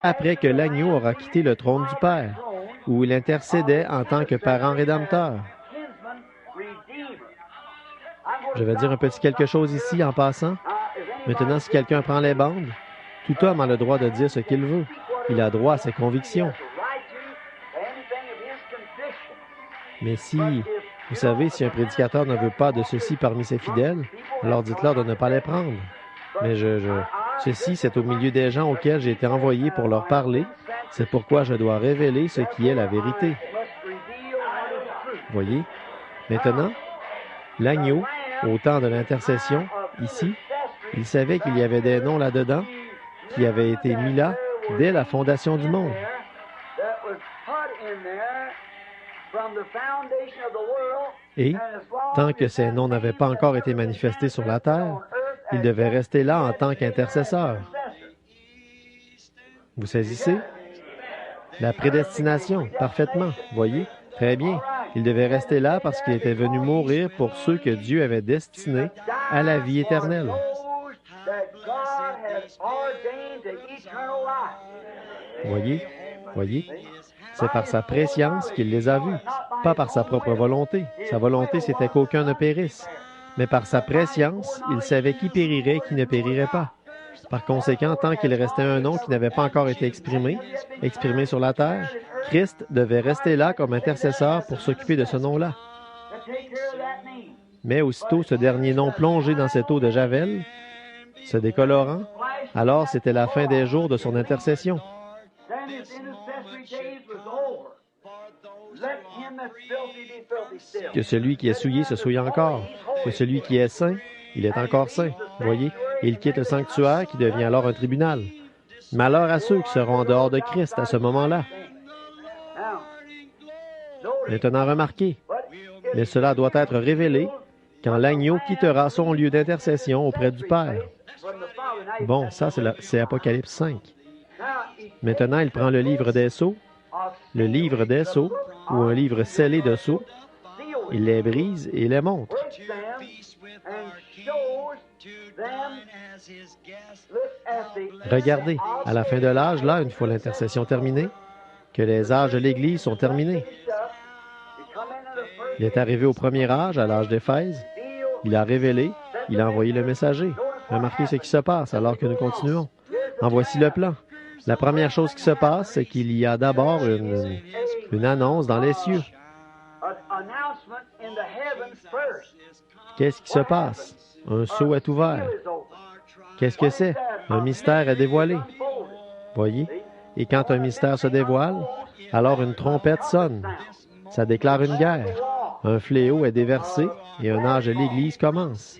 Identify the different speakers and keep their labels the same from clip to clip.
Speaker 1: après que l'agneau aura quitté le trône du Père, où il intercédait en tant que parent rédempteur. Je vais dire un petit quelque chose ici en passant. Maintenant, si quelqu'un prend les bandes, tout homme a le droit de dire ce qu'il veut. Il a droit à ses convictions. Mais si, vous savez, si un prédicateur ne veut pas de ceci parmi ses fidèles, alors dites-leur de ne pas les prendre. Mais ceci, c'est au milieu des gens auxquels j'ai été envoyé pour leur parler. C'est pourquoi je dois révéler ce qui est la vérité. Voyez? Maintenant, l'agneau, au temps de l'intercession, ici, il savait qu'il y avait des noms là-dedans qui avaient été mis là dès la fondation du monde. Et, tant que ces noms n'avaient pas encore été manifestés sur la terre, il devait rester là en tant qu'intercesseur. Vous saisissez? La prédestination, parfaitement, voyez? Très bien. Il devait rester là parce qu'il était venu mourir pour ceux que Dieu avait destinés à la vie éternelle. Voyez? Voyez? C'est par sa préscience qu'il les a vus, pas par sa propre volonté. Sa volonté, c'était qu'aucun ne périsse. Mais par sa préscience, il savait qui périrait et qui ne périrait pas. Par conséquent, tant qu'il restait un nom qui n'avait pas encore été exprimé sur la terre, Christ devait rester là comme intercesseur pour s'occuper de ce nom-là. Mais aussitôt ce dernier nom plongé dans cette eau de Javel, se décolorant, alors c'était la fin des jours de son intercession. Que celui qui est souillé se souille encore. Que celui qui est saint, il est encore saint. Voyez, il quitte le sanctuaire qui devient alors un tribunal. Malheur à ceux qui seront en dehors de Christ à ce moment-là. Maintenant remarquez, mais cela doit être révélé quand l'agneau quittera son lieu d'intercession auprès du Père. Bon, ça c'est Apocalypse 5. Maintenant, il prend le livre des sceaux, ou un livre scellé de sceaux, il les brise et les montre. Regardez, à la fin de l'âge, là, une fois l'intercession terminée, que les âges de l'Église sont terminés. Il est arrivé au premier âge, à l'âge d'Éphèse. Il a révélé, il a envoyé le messager. Remarquez ce qui se passe alors que nous continuons. En voici le plan. La première chose qui se passe, c'est qu'il y a d'abord une annonce dans les cieux. Qu'est-ce qui se passe? Un sceau est ouvert. Qu'est-ce que c'est? Un mystère est dévoilé. Voyez? Et quand un mystère se dévoile, alors une trompette sonne. Ça déclare une guerre. Un fléau est déversé et un âge de l'Église commence.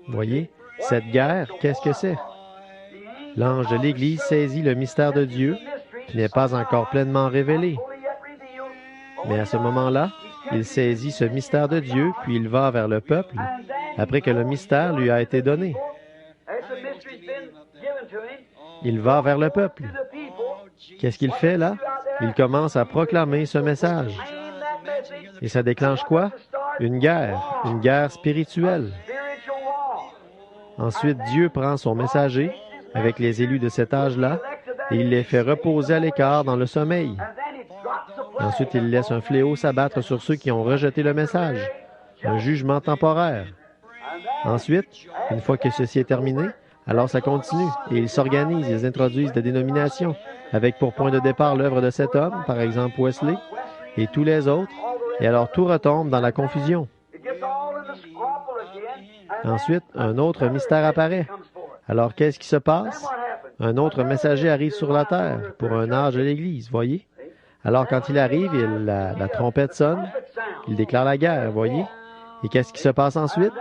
Speaker 1: Voyez? Cette guerre, qu'est-ce que c'est? L'ange de l'Église saisit le mystère de Dieu qui n'est pas encore pleinement révélé. Mais à ce moment-là, il saisit ce mystère de Dieu, puis il va vers le peuple, après que le mystère lui a été donné. Il va vers le peuple. Qu'est-ce qu'il fait là? Il commence à proclamer ce message. Et ça déclenche quoi? Une guerre spirituelle. Ensuite, Dieu prend son messager, avec les élus de cet âge-là, et il les fait reposer à l'écart dans le sommeil. Ensuite, il laisse un fléau s'abattre sur ceux qui ont rejeté le message, un jugement temporaire. Ensuite, une fois que ceci est terminé, alors ça continue, et ils s'organisent, ils introduisent des dénominations, avec pour point de départ l'œuvre de cet homme, par exemple Wesley, et tous les autres, et alors tout retombe dans la confusion. Ensuite, un autre mystère apparaît. Alors, qu'est-ce qui se passe? Un autre messager arrive sur la terre pour un âge de l'Église, voyez? Alors, quand il arrive, la trompette sonne, il déclare la guerre, voyez? Et qu'est-ce qui se passe ensuite?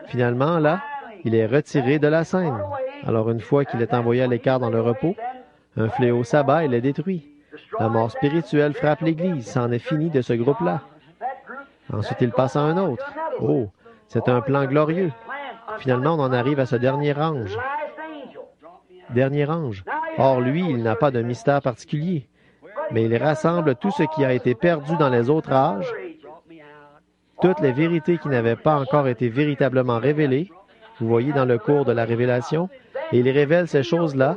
Speaker 1: Finalement, là, il est retiré de la scène. Alors, une fois qu'il est envoyé à l'écart dans le repos, un fléau s'abat et le détruit. La mort spirituelle frappe l'Église, c'en est fini de ce groupe-là. Ensuite, il passe à un autre. Oh, c'est un plan glorieux. Finalement, on en arrive à ce dernier ange. Or, lui, il n'a pas de mystère particulier, mais il rassemble tout ce qui a été perdu dans les autres âges, toutes les vérités qui n'avaient pas encore été véritablement révélées, vous voyez dans le cours de la révélation, Et il révèle ces choses-là